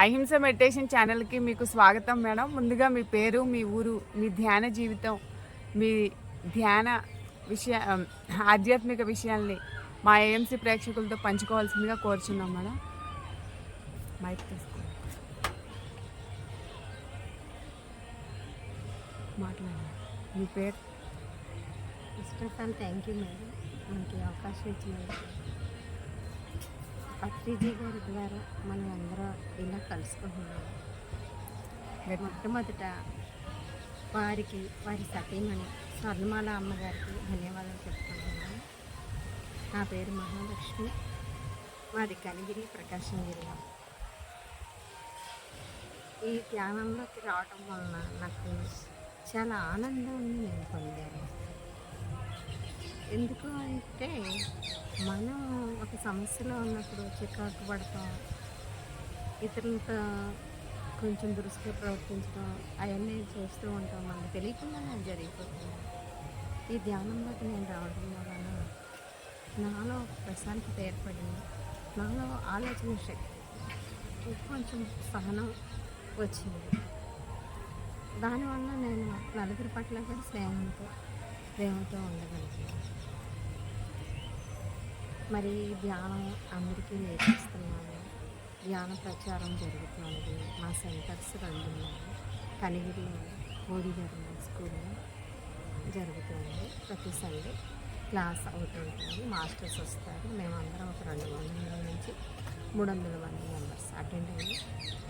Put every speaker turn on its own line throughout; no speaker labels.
అహింస మెడిటేషన్ ఛానల్కి మీకు స్వాగతం మేడం. ముందుగా మీ పేరు, మీ ఊరు, మీ ధ్యాన జీవితం, మీ ధ్యాన ఆధ్యాత్మిక విషయాల్ని మా ఏఎంసీ ప్రేక్షకులతో పంచుకోవాల్సిందిగా కోరుచున్నాం మేడం. మైక్ తీసుకోండి, మాట్లాడండి. మీ పేరు?
First of all thank you madam, మనకి అవకాశం ఇచ్చినందుకు. పత్రిజీ గారి ద్వారా మనం అందరం ఇలా కలుసుకుంటున్నాము. మొట్టమొదట వారికి, వారి సతీమణి స్వర్ణమాల అమ్మగారికి ధన్యవాదాలు చెప్పుకుంటున్నాను. నా పేరు మహాలక్ష్మి, మాది కనిగిరి, ప్రకాశం జిల్లా. ఈ ధ్యానంలోకి రావడం వలన నాకు చాలా ఆనందాన్ని నేను పొందాను. ఎందుకు అంటే మనం ఒక సమస్యలో ఉన్నప్పుడు చికాకు పడతాం, ఇతరులతో కొంచెం దురుసుగా ప్రవర్తించడం అవన్నీ చేస్తూ ఉంటాం, మనకు తెలియకుండానే జరిగిపోతుంది. ఈ ధ్యానంలోకి నేను రావడం వలన నాలో ప్రశాంతత ఏర్పడింది, నాలో ఆలోచన శక్తి, కొంచెం సహనం వచ్చింది. దానివల్ల నేను నలుగురి పట్ల కూడా ప్రేమతో ఉండగలుగుతాను. మరి ధ్యానం అందరికీ నేర్పిస్తున్నాను. ధ్యాన ప్రచారం జరుగుతున్నది. మా సెంటర్స్ 2 ఉన్నాయి. కనిగిరిలో మోడీగారి స్కూల్లో జరుగుతుంది. ప్రతి సండే క్లాస్ అవుతుంటుంది. మాస్టర్స్ వస్తారు. మేమందరం ఒక 200 నుంచి 300 మంది మెంబర్స్ అటెండ్ అయ్యి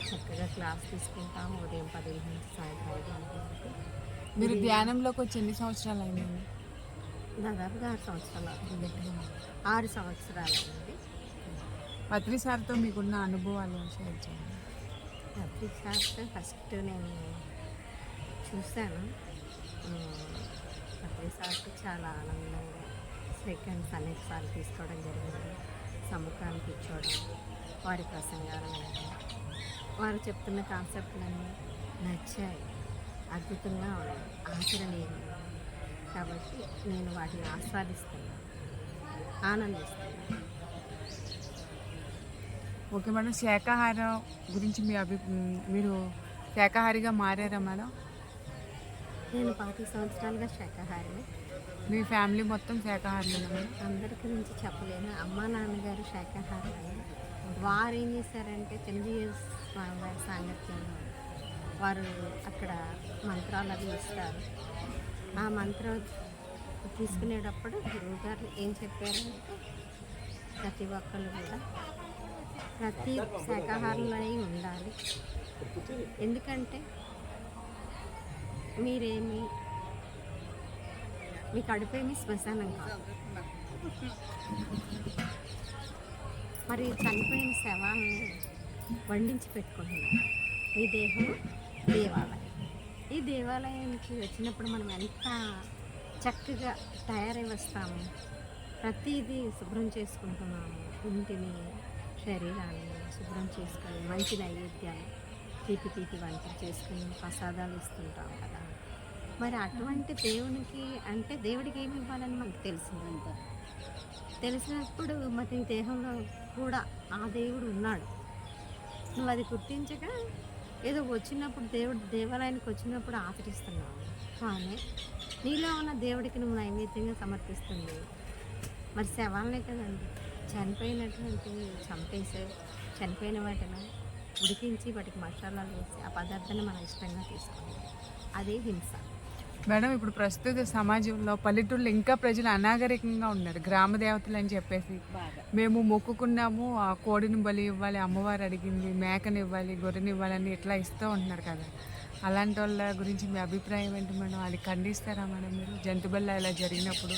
చక్కగా క్లాస్ తీసుకుంటాము. ఉదయం 10 నుంచి సాయంత్రం 5 గంటల వరకు.
మీరు ధ్యానంలోకి వచ్చి ఎన్ని సంవత్సరాలు అయిందండి?
దాదాపుగా 6 సంవత్సరాలు, 6 సంవత్సరాలు అయింది.
పత్రి సార్తో మీకున్న అనుభవాలు షేర్ చేయండి.
పత్రి సార్తో ఫస్ట్ నేను చూశాను. పత్రి సార్తో చాలా ఆనందంగా సెకండ్స్ అనేక సార్లు తీసుకోవడం జరిగింది. సముఖాన్ని కూర్చోవడం, వారి ప్రసంగాలు వినడం, వారు చెప్తున్న కాన్సెప్ట్లన్నీ నచ్చాయి, అద్భుతంగా ఉన్నాయి, ఆచరణీయంగా. కాబట్టి నేను వాటిని ఆస్వాదిస్తున్నాను, ఆనందిస్తున్నాను.
ఓకే మేడం, శాకాహారం గురించి మీరు శాకాహారిగా మారారా మేడం?
నేను 25 సంవత్సరాలుగా శాకాహారిని.
మీ ఫ్యామిలీ మొత్తం శాకాహారులేనా మేడం?
అందరి గురించి చెప్పలేను. అమ్మ నాన్నగారు శాకాహారులు. వారు ఏం చేశారంటే చిరంజీవి స్వామి వారి సాంగత్యంలో వారు అక్కడ మంత్రాలు అవి ఇస్తారు. ఆ మంత్రం తీసుకునేటప్పుడు గురువు గారు ఏం చెప్పారంటే ప్రతి ఒక్కళ్ళు కూడా ప్రతి శాకాహారంలో ఉండాలి. ఎందుకంటే మీ కడుపేమి శ్మశానం కాదు. మరి చనిపోయిన శవాన్ని వండించి పెట్టుకుంటున్నాం. మీ దేహం దేవాలయం. ఈ దేవాలయానికి వచ్చినప్పుడు మనం ఎంత చక్కగా తయారై వస్తాము. ప్రతిదీ శుభ్రం చేసుకుంటున్నాము. ఇంటిని, శరీరాన్ని శుభ్రం చేసుకొని మంచి నైవేద్యాలు, తీపి వంటలు చేసుకుని ప్రసాదాలు ఇస్తుంటాం కదా. మరి అటువంటి దేవునికి అంటే దేవుడికి ఏమి ఇవ్వాలని మనకు తెలిసిందంట. తెలిసినప్పుడు మరి దేహంలో కూడా ఆ దేవుడు ఉన్నాడు. నువ్వు అది గుర్తించక ఏదో వచ్చినప్పుడు దేవాలయానికి వచ్చినప్పుడు ఆచరిస్తున్నావు, కానీ నీలో ఉన్న దేవుడికి నువ్వు నైవేద్యంగా సమర్పిస్తుంది మరి శవాలనే కదండి. చనిపోయినటువంటి చంపేసి చనిపోయిన వాటిని ఉడికించి వాటికి మసాలాలు వేసి ఆ పదార్థాన్ని మనం ఇష్టంగా తీసుకోవాలి. అదే హింస
మేడం. ఇప్పుడు ప్రస్తుత సమాజంలో పల్లెటూళ్ళు ఇంకా ప్రజలు అనాగరికంగా ఉన్నారు. గ్రామ దేవతలు అని చెప్పేసి మేము మొక్కుకున్నాము, ఆ కోడిని బలి ఇవ్వాలి, అమ్మవారు అడిగింది, మేకని ఇవ్వాలి, గొర్రెని ఇవ్వాలని ఇట్లా ఇస్తూ ఉంటున్నారు కదా. అలాంటి వాళ్ళ గురించి మీ అభిప్రాయం ఏంటి మేడం? అది ఖండిస్తారా మేడం మీరు? జంతు బల్ల ఇలా జరిగినప్పుడు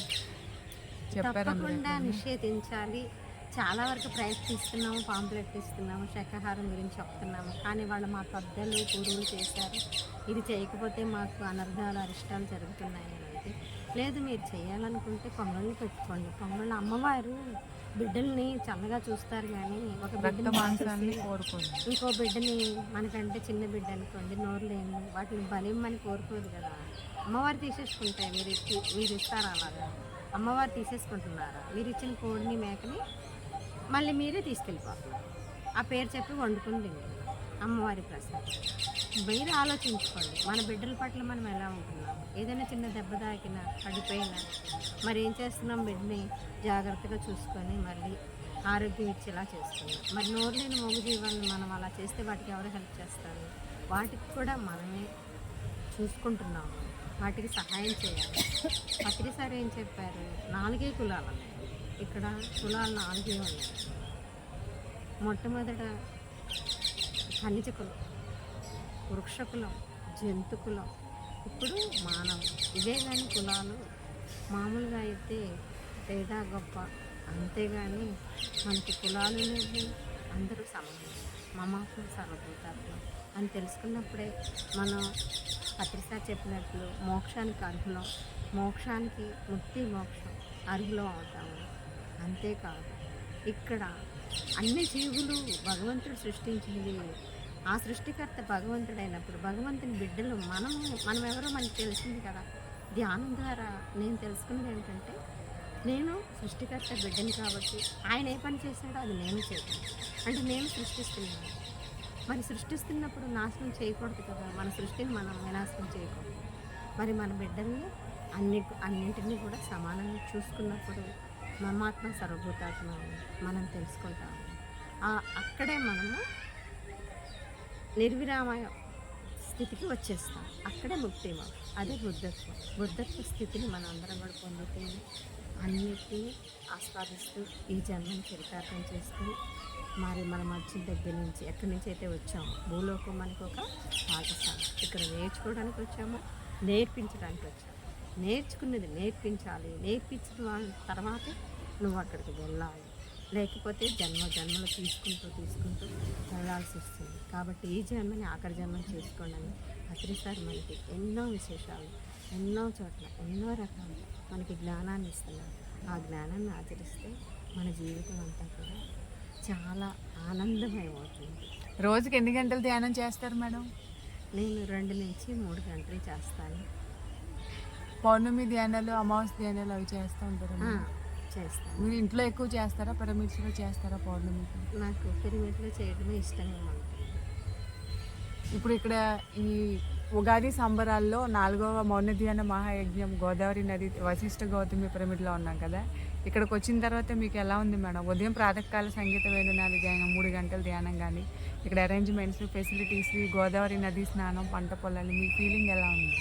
చెప్పారా?
తప్పకుండా నిషేధించాలి. చాలా వరకు ప్రయత్నిస్తున్నాము, పాంప్లెట్ ఇస్తున్నాము, శాకాహారం గురించి చెప్తున్నాము, కానీ వాళ్ళు మా పెద్దలు పూర్వులు చేశారు, ఇది చేయకపోతే మాకు అనర్థాలు, అరిష్టాలు జరుగుతున్నాయి అనేది. లేదు, మీరు చేయాలనుకుంటే పొంగళ్ళు పెట్టుకోండి. పొంగళ్ళు అమ్మవారు బిడ్డల్ని చల్లగా చూస్తారు, కానీ ఒక బిడ్డని
కోరుకోండి,
ఇంకో బిడ్డని మనకంటే చిన్న బిడ్డ అనుకోండి నోరు లేని వాటిని బలిమ్మని కోరుకోదు కదా. అమ్మవారు తీసేసుకుంటాయి, మీరు ఇస్తారా? అలాగా అమ్మవారు తీసేసుకుంటున్నారా? మీరు ఇచ్చిన కోడిని, మేకని మళ్ళీ మీరే తీసుకెళ్ళిపోతున్నారు. ఆ పేరు చెప్పి వండుకుని తింటారు. అమ్మవారి ప్రసాదం. మీరు ఆలోచించుకోండి, మన బిడ్డల పట్ల మనం ఎలా ఉంటున్నాం. ఏదైనా చిన్న దెబ్బ తాకినా పడిపోయినా మరి ఏం చేస్తున్నాం, బిడ్డని జాగ్రత్తగా చూసుకొని మళ్ళీ ఆరోగ్యం ఇచ్చేలా చేస్తున్నాం. మరి నోరు లేని మూగ జీవాలను మనం అలా చేస్తే వాటికి ఎవరు హెల్ప్ చేస్తారు? వాటికి కూడా మనమే చూసుకుంటున్నాము, వాటికి సహాయం చేయాలి. పత్రిసారి ఏం చెప్పారు, 4 కులాలు ఉన్నాయి. ఇక్కడ కులాలు 4 ఉన్నాయి. మొట్టమొదట ఖనిజ కులం, వృక్ష కులం, జంతు కులం, ఇప్పుడు మానవం. ఇవే కానీ కులాలు మామూలుగా అయితే తేడా గొప్ప, అంతేగాని మనకి కులాలు లేవు, అందరూ సమానం, మమాత్మ సర్వభూతాత్మ అని తెలుసుకున్నప్పుడే మనం పత్రిసారి చెప్పినట్లు మోక్షానికి అర్హులం, మోక్షానికి ముక్తి మోక్షం అర్హులం అవుతాము. అంతేకాదు ఇక్కడ అన్ని జీవులు భగవంతుడు సృష్టించినవి. ఆ సృష్టికర్త భగవంతుడైనప్పుడు భగవంతుని బిడ్డలు మనం ఎవరో మనకు తెలిసింది కదా. ధ్యానం ద్వారా నేను తెలుసుకున్నది ఏంటంటే, నేను సృష్టికర్త బిడ్డని కాబట్టి ఆయన ఏ పని చేశాడో అది నేను చేయను. అంటే నేను సృష్టిస్తున్నాను. మరి సృష్టిస్తున్నప్పుడు నాశనం చేయకూడదు కదా, మన సృష్టిని మనం వినాశనం చేయకూడదు. మరి మన బిడ్డల్ని అన్నింటినీ కూడా సమానంగా చూసుకున్నప్పుడు మమాత్మ సర్వభూతాత్మ మనం తెలుసుకుంటాము. అక్కడే మనము నిర్విరామ స్థితికి వచ్చేస్తాం. అక్కడే ముక్తి మోక్షం. అదే బుద్ధత్వ స్థితిని మనం అందరం కూడా పొందితే అన్నిటినీ ఆస్వాదిస్తూ ఈ జన్మని చరితార్థం చేసుకుని మరి మనం వచ్చిన దగ్గర నుంచి ఎక్కడి నుంచి అయితే వచ్చామో భూలోకం మనకు ఒక పాఠశాల. ఇక్కడ నేర్చుకోవడానికి వచ్చామో, నేర్పించడానికి వచ్చాము. నేర్చుకున్నది నేర్పించాలి, నేర్పించిన తర్వాతే నువ్వు అక్కడికి వెళ్ళాలి. లేకపోతే జన్మలు తీసుకుంటూ వెళ్ళాల్సి వస్తుంది. కాబట్టి ఈ జన్మని ఆఖరి జన్మని చేసుకోండి అని పత్రిసారి మనకి ఎన్నో విశేషాలు, ఎన్నో చోట్ల, ఎన్నో రకాలుగా మనకి జ్ఞానాన్ని ఇస్తున్నారు. ఆ జ్ఞానాన్ని ఆచరిస్తే మన జీవితం అంతా కూడా చాలా ఆనందమయం అవుతుంది.
రోజుకి ఎన్ని గంటలు ధ్యానం చేస్తారు మేడం?
నేను 2 నుంచి 3 గంటలు చేస్తాను.
పౌర్ణమి ధ్యానాలు, అమావాస్య ధ్యానాలు అవి చేస్తూ ఉంటారు?
చేస్తాను.
మీరు ఇంట్లో ఎక్కువ చేస్తారా, పిరమిడ్స్లో చేస్తారా పౌర్ణమికి?
నాకు పిరమిడ్లో చేయడమే ఇష్టంగా ఉంటుంది.
ఇప్పుడు ఇక్కడ ఈ ఉగాది సంబరాల్లో 4వ మౌన ధ్యాన మహాయజ్ఞం గోదావరి నది వశిష్ఠ గౌతమి పిరమిడ్లో ఉన్నాం కదా. ఇక్కడికి వచ్చిన తర్వాత మీకు ఎలా ఉంది మేడం? ఉదయం ప్రాతకాల సంగీత వేదనాలు ధ్యానం, 3 గంటల ధ్యానం కానీ, ఇక్కడ అరేంజ్మెంట్స్, ఫెసిలిటీస్, గోదావరి నది స్నానం, పంట పొలాలు, మీ ఫీలింగ్ ఎలా ఉంది?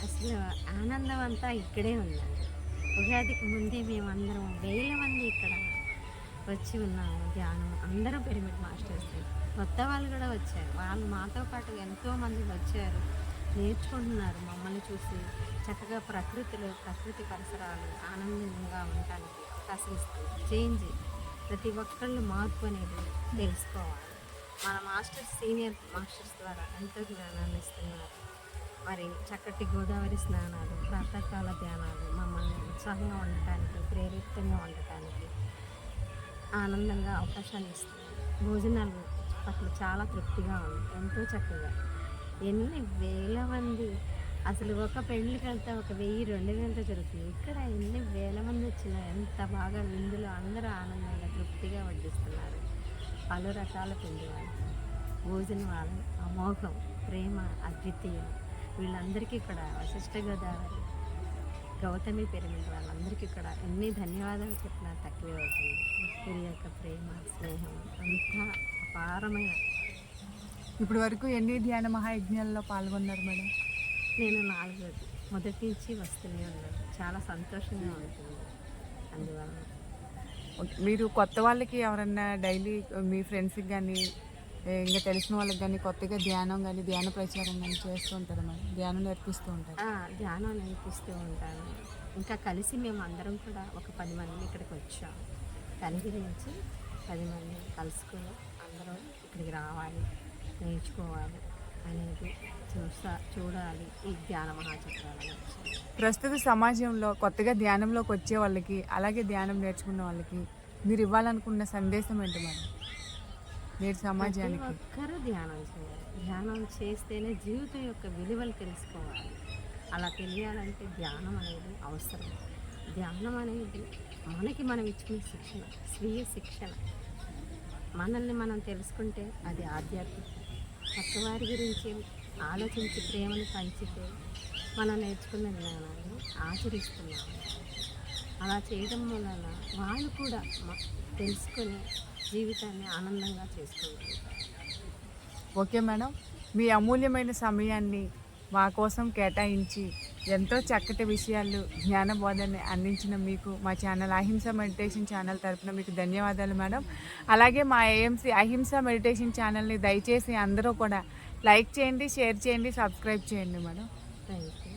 అసలు ఆనందం అంతా ఇక్కడే ఉందండి. ఉగాదికి ముందే మేమందరం 1000 మంది ఇక్కడ వచ్చి ఉన్నాము ధ్యానం. అందరూ పిరమిడ్ మాస్టర్స్, కొత్త వాళ్ళు కూడా వచ్చారు. వాళ్ళు మాతో పాటు ఎంతోమంది వచ్చారు, నేర్చుకుంటున్నారు. మమ్మల్ని చూసి చక్కగా ప్రకృతి పరిసరాలు ఆనందంగా ఉండటానికి అవకాశం ఇస్తుంది. చేంజ్, ప్రతి ఒక్కళ్ళు మార్పు అనేది తెలుసుకోవాలి. మన మాస్టర్స్, సీనియర్ మాస్టర్స్ ద్వారా ఎంతో జ్ఞానాన్ని ఇస్తున్నారు. మరి చక్కటి గోదావరి స్నానాలు, ప్రాతకాల ధ్యానాలు మమ్మల్ని ఉత్సాహంగా ఉండటానికి, ప్రేరితంగా ఉండటానికి, ఆనందంగా అవకాశాన్ని ఇస్తుంది. భోజనాలు పట్ల చాలా తృప్తిగా ఉంది, ఎంతో చక్కగా. ఎన్ని వేల మంది, అసలు ఒక పెళ్ళికి వెళ్తే ఒక 1000-2000 జరుగుతుంది. ఇక్కడ ఎన్ని వేల మంది వచ్చినా ఎంత బాగా విందులు, అందరూ ఆనందంగా తృప్తిగా వడ్డిస్తున్నారు. పలు రకాల పిండి వంటలు, భోజనం వాళ్ళు అమోఘం, ప్రేమ అద్వితీయం. వీళ్ళందరికీ కూడా వశిష్ఠ గోదావరి గౌతమి పిరమిడ్ వాళ్ళందరికీ కూడా ఎన్ని ధన్యవాదాలు చెప్పినా తక్కువే అవుతుంది. వీరి యొక్క ప్రేమ, స్నేహం అంతా అపారమైన.
ఇప్పటి వరకు ఎన్ని ధ్యాన మహాయజ్ఞాల్లో పాల్గొన్నారు మేడం?
నేను 4వది, మొదటి నుంచి వస్తూనే ఉన్నాను. చాలా సంతోషంగా ఉంటుంది. అందువల్ల
మీరు కొత్త వాళ్ళకి ఎవరన్నా డైలీ మీ ఫ్రెండ్స్కి కానీ ఇంకా తెలిసిన వాళ్ళకి కానీ కొత్తగా ధ్యానం కానీ ధ్యాన ప్రచారం కానీ చేస్తూ ఉంటారు మేడం? ధ్యానం నేర్పిస్తూ ఉంటారు?
ధ్యానం నేర్పిస్తూ ఉంటాను. ఇంకా కలిసి మేము అందరం కూడా ఒక 10 మంది ఇక్కడికి వచ్చాము. కనిగిరి నుంచి 10 మంది కలుసుకొని అందరం ఇక్కడికి రావాలి, నేర్చుకోవాలి అనేది చూడాలి ఈ ధ్యాన మహాచక్రాలను.
ప్రస్తుత సమాజంలో కొత్తగా ధ్యానంలోకి వచ్చే వాళ్ళకి, అలాగే ధ్యానం నేర్చుకున్న వాళ్ళకి మీరు ఇవ్వాలనుకున్న సందేశం ఏంటి మేడం? మీరు సమాజానికి
ఒక్కరూ ధ్యానం చేయాలి. ధ్యానం చేస్తేనే జీవితం యొక్క విలువలు తెలుసుకోవాలి. అలా తెలియాలంటే ధ్యానం అనేది అవసరం. ధ్యానం అనేది మనకి మనం ఇచ్చుకునే శిక్షణ, స్వీయ శిక్షణ. మనల్ని మనం తెలుసుకుంటే అది ఆధ్యాత్మికత. పక్కవారి గురించి ఆలోచించి ప్రేమను పంచితే మనం నేర్చుకున్న జ్ఞానాన్ని ఆచరిస్తున్నాము. అలా చేయడం వలన వాళ్ళు కూడా తెలుసుకొని జీవితాన్ని ఆనందంగా చేసుకుంటారు.
ఓకే మేడం, మీ అమూల్యమైన సమయాన్ని మా కోసం కేటాయించి ఎంతో చక్కటి విషయాలు జ్ఞానబోధనని అందించిన మీకు మా ఛానల్ అహింస మెడిటేషన్ ఛానల్ తరపున మీకు ధన్యవాదాలు మేడం. అలాగే మా ఏఎంసీ అహింస మెడిటేషన్ ఛానల్ని దయచేసి అందరూ కూడా లైక్ చేయండి, షేర్ చేయండి, సబ్స్క్రైబ్ చేయండి మేడం.
Thank you.